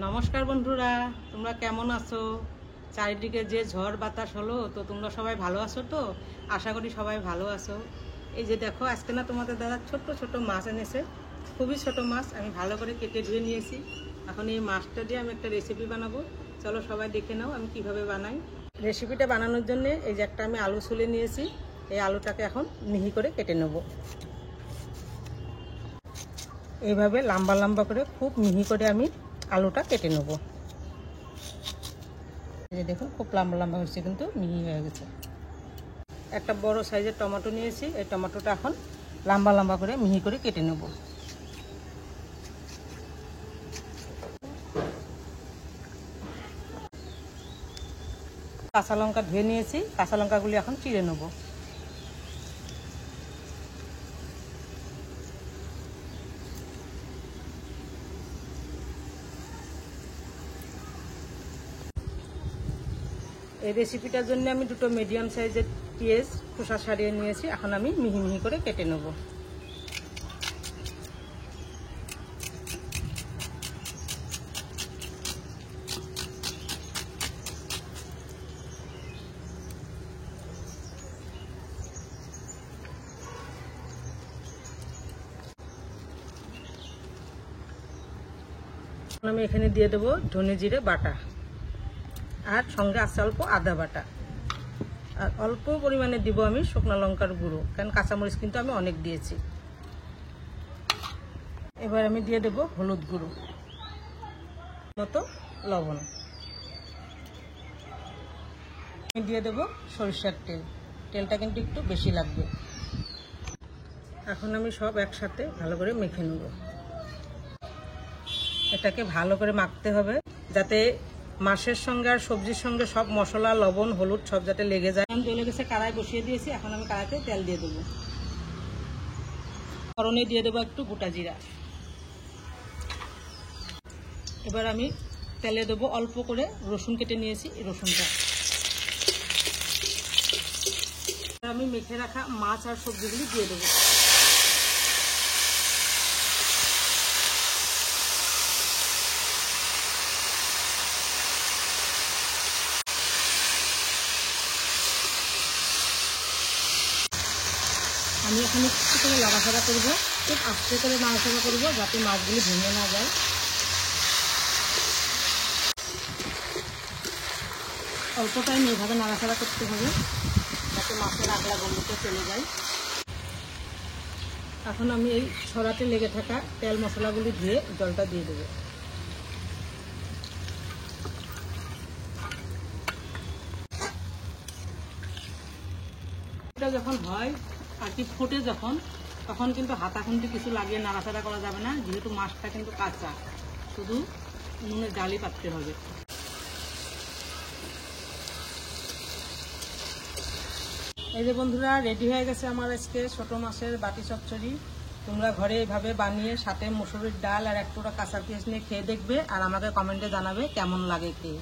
নমস্কার বন্ধুরা, তোমরা কেমন আছো? চারিদিকে যে ঝড় বাতাস হলো, তো তোমরা সবাই ভালো আছো? তো আশা করি সবাই ভালো আছো। এই যে দেখো, আজকে না তোমাদের দাদা ছোট ছোট মাছ এনেছে, খুবই ছোট মাছ। আমি ভালো করে কেটে ধুয়ে নিয়েছি। এখন এই মাছটা দিয়ে আমি একটা রেসিপি বানাবো। চলো সবাই দেখে নাও আমি কিভাবে বানাই। রেসিপিটা বানানোর জন্য এই যে একটা আমি আলু ছুলে নিয়েছি। এই আলুটাকে এখন মিহি করে কেটে নেব। এইভাবে লম্বা লম্বা করে খুব মিহি করে আমি আলুটা কেটে নেব। এই যে দেখুন, খুব লম্বা লম্বা হয়েছে, কিন্তু মিহি হয়ে গেছে। একটা বড় সাইজের টমেটো নিয়েছি। এই টমেটোটা এখন লম্বা লম্বা করে মিহি করে কেটে নেব। কাঁচা লঙ্কা ধুয়ে নিয়েছি। কাঁচা লঙ্কাগুলি এখন চিড়ে নেব। এই রেসিপিটার জন্য আমি দুটো মিডিয়াম সাইজের পেঁয়াজ খোসা ছাড়িয়ে নিয়েছি। এখন আমি মিহি মিহি করে কেটে নেব। আমি এখানে দিয়ে দেবো ধনে জিরে বাটা, আর সঙ্গে আছে অল্প আদা বাটা, আর অল্প পরিমাণে দিব আমি শুকনো লঙ্কার গুঁড়ো, কারণ কাঁচামরিচ কিন্তু আমি অনেক দিয়েছি। এবার আমি দিয়ে দেবো হলুদ গুঁড়ো, মতো লবণ। আমি দিয়ে দেবো সরিষার তেল। তেলটা কিন্তু একটু বেশি লাগবে। এখন আমি সব একসাথে ভালো করে মেখে নেব। এটাকে ভালো করে মাখতে হবে, যাতে মাছের সঙ্গে আর সবজির সঙ্গে সব মশলা, লবণ, হলুদ সব যাতে লেগে যায়। আমি তেল গেছে, কড়াই বসিয়ে দিয়েছি। এখন আমি কড়াইতে তেল দিয়ে দেবো। ফোড়নে দিয়ে দেবো একটু গোটা জিরা। এবার আমি তেলে দেবো অল্প করে রসুন কেটে নিয়েছি, এই রসুনটা। আমি মেখে রাখা মাছ আর সবজিগুলি দিয়ে দেবো। আমি এখানে একটু করে নাড়াচাড়া করবো, খুব আস্তে করে নাড়াচাড়া করবো, যাতে মাছগুলি ভেঙে না যায়। অল্প টাইম এইভাবে নাড়াচাড়া করতে হবে, যাতে মাছের আগলা গন্ধটা চলে যায়। এখন আমি এই ছড়াতে লেগে থাকা তেল মশলাগুলি ধুয়ে জলটা দিয়ে দেবো। এটা যখন হয় আর কি ফোটে যখন, তখন কিন্তু হাতাখুন্তি কিছু লাগিয়ে নাড়াচাড়া করা যাবে না, যেহেতু মাছটা কিন্তু কাঁচা, শুধু নুনের জালি পাততে হবে। এই যে বন্ধুরা, রেডি হয়ে গেছে আমার আজকে ছোট মাছের বাটি চচ্চড়ি। তোমরা ঘরে এভাবে বানিয়ে সাথে মসুরির ডাল আর এক টুকরা কাঁচা পেঁয়াজ নিয়ে খেয়ে দেখবে, আর আমাকে কমেন্টে জানাবে কেমন লাগে খেয়ে।